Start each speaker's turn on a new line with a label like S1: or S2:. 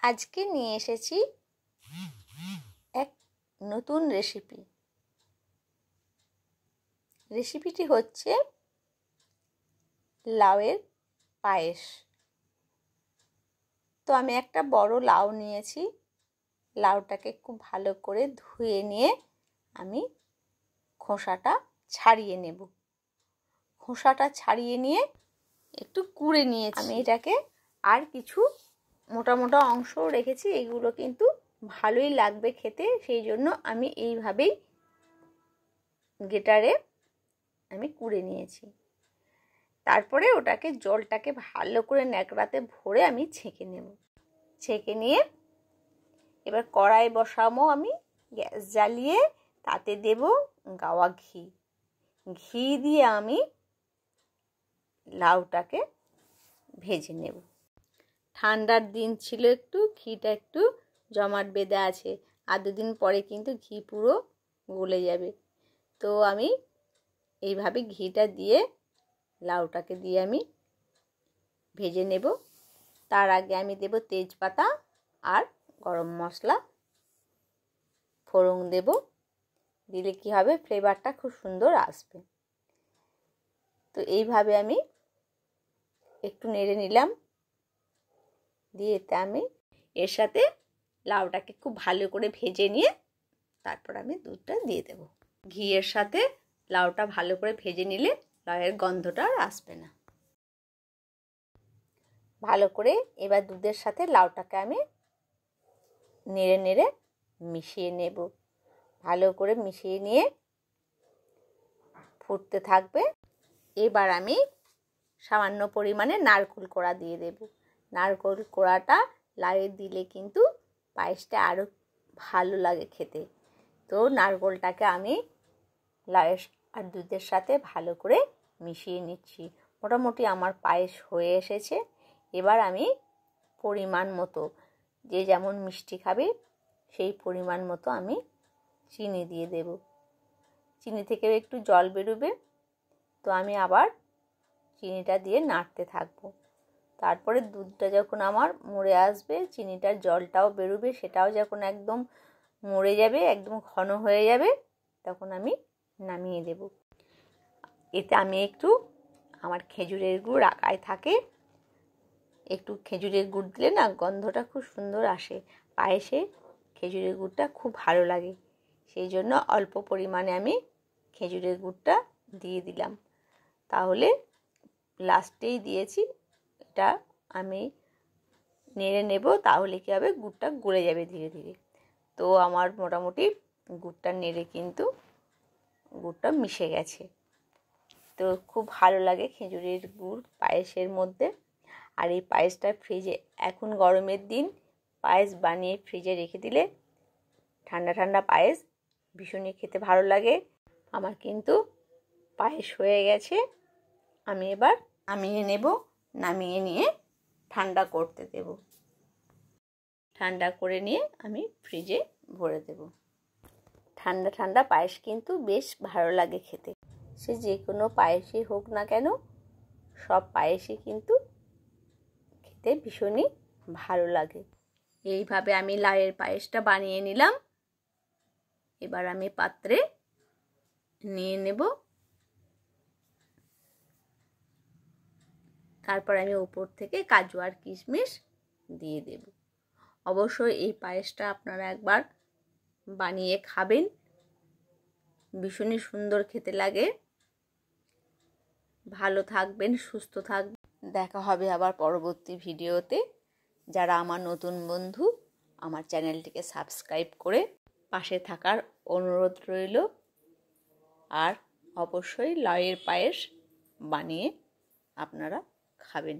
S1: আজকে নিয়ে এসেছি এক নতুন রেসিপিটি হচ্ছে লাউয়ের পায়েস। তো আমি একটা বড় লাউ নিয়েছি। লাউটাকে খুব ভালো করে ধুয়ে নিয়ে আমি খোসাটা ছাড়িয়ে নেব। খোসাটা ছাড়িয়ে নিয়ে একটু কুড়ে নিয়েছি। আমি এটাকে আর কিছু মোটা মোটা অংশ রেখেছি, এগুলো কিন্তু ভালোই লাগবে খেতে, সেই জন্য আমি এইভাবেই গ্রেটারে আমি কুড়ে নিয়েছি। তারপরে ওটাকে জলটাকে ভালো করে ন্যাকড়াতে ভরে আমি ছেঁকে নেব। ছেঁকে নিয়ে এবার কড়াই বসাবো। আমি গ্যাস জ্বালিয়ে তাতে দেব গাওয়া ঘি। ঘি দিয়ে আমি লাউটাকে ভেজে নেব। ঠান্ডার দিন ছিল, একটু ঘিটা একটু জমাট বেঁধে আছে, আর দুদিন পরে কিন্তু ঘি পুরো গলে যাবে। তো আমি এইভাবে ঘিটা দিয়ে লাউটাকে দিয়ে আমি ভেজে নেব। তার আগে আমি দেব তেজপাতা আর গরম মশলা ফোড়ন দেব। দিলে কি হবে, ফ্লেভারটা খুব সুন্দর আসবে। তো এইভাবে আমি একটু নেড়ে নিলাম। দিয়ে এতে আমি এর সাথে লাউটাকে খুব ভালো করে ভেজে নিয়ে তারপর আমি দুধটা দিয়ে দেব। ঘিয়ের সাথে লাউটা ভালো করে ভেজে নিলে লাউয়ের গন্ধটা আর আসবে না। ভালো করে এবার দুধের সাথে লাউটাকে আমি নেড়ে নেড়ে মিশিয়ে নেব। ভালো করে মিশিয়ে নিয়ে ফুটতে থাকবে। এবার আমি সামান্য পরিমাণে নারকেল কোড়া দিয়ে দেব। নারকেল কোড়াটা লাউয়ে দিলে কিন্তু পায়েসটা আরও ভালো লাগে খেতে। তো নারকেলটাকে আমি লাউয়ের আর দুধের সাথে ভালো করে মিশিয়ে নিচ্ছি। মোটামুটি আমার পায়েস হয়ে এসেছে। এবার আমি পরিমাণ মতো, যে যেমন মিষ্টি খাবে সেই পরিমাণ মতো আমি চিনি দিয়ে দেব। চিনি থেকেও একটু জল বেরোবে, তো আমি আবার চিনিটা দিয়ে নাড়তে থাকবো। তারপরে দুধটা যখন আমার মরে আসবে, চিনিটার জলটাও বেরোবে, সেটাও যখন একদম মরে যাবে, একদম ঘন হয়ে যাবে, তখন আমি নামিয়ে দেব। এতে আমি একটু, আমার খেজুরের গুড় আগায় থাকে, একটু খেজুরের গুড় দিলে না গন্ধটা খুব সুন্দর আসে। পায়েসে খেজুরের গুড়টা খুব ভালো লাগে, সেই জন্য অল্প পরিমাণে আমি খেজুরের গুড়টা দিয়ে দিলাম। তাহলে লাস্টেই দিয়েছি, এটা আমি নেড়ে নেব, তাহলে কী হবে, গুড়টা গলে যাবে ধীরে ধীরে। তো আমার মোটামুটি গুড়টা নেড়ে কিন্তু গুড়টা মিশে গেছে। তো খুব ভালো লাগে খেজুরের গুড় পায়েসের মধ্যে। আর এই পায়েসটা ফ্রিজে, এখন গরমের দিন পায়েস বানিয়ে ফ্রিজে রেখে দিলে ঠান্ডা ঠান্ডা পায়েস ভীষণই খেতে ভালো লাগে। আমার কিন্তু পায়েস হয়ে গেছে। আমি এবার নামিয়ে নেব। নামিয়ে নিয়ে ঠান্ডা করতে দেব। ঠান্ডা করে নিয়ে আমি ফ্রিজে ভরে দেব। ঠান্ডা ঠান্ডা পায়েস কিন্তু বেশ ভালো লাগে খেতে। সে যে কোনো পায়েসই হোক না কেন, সব পায়েসই কিন্তু খেতে ভীষণই ভালো লাগে। এইভাবে আমি লাউয়ের পায়েসটা বানিয়ে নিলাম। এবার আমি পাত্রে নিয়ে নেব। তারপর আমি উপর থেকে কাজু আর কিশমিশ দিয়ে দেব। অবশ্যই এই পায়েসটা আপনারা একবার বানিয়ে খাবেন, ভীষণই সুন্দর খেতে লাগে। ভালো থাকবেন, সুস্থ থাকবেন। দেখা হবে আবার পরবর্তী ভিডিওতে। যারা আমার নতুন বন্ধু, আমার চ্যানেলটিকে সাবস্ক্রাইব করে পাশে থাকার অনুরোধ রইল। আর অবশ্যই লাউয়ের পায়েস বানিয়ে আপনারা খাবেন।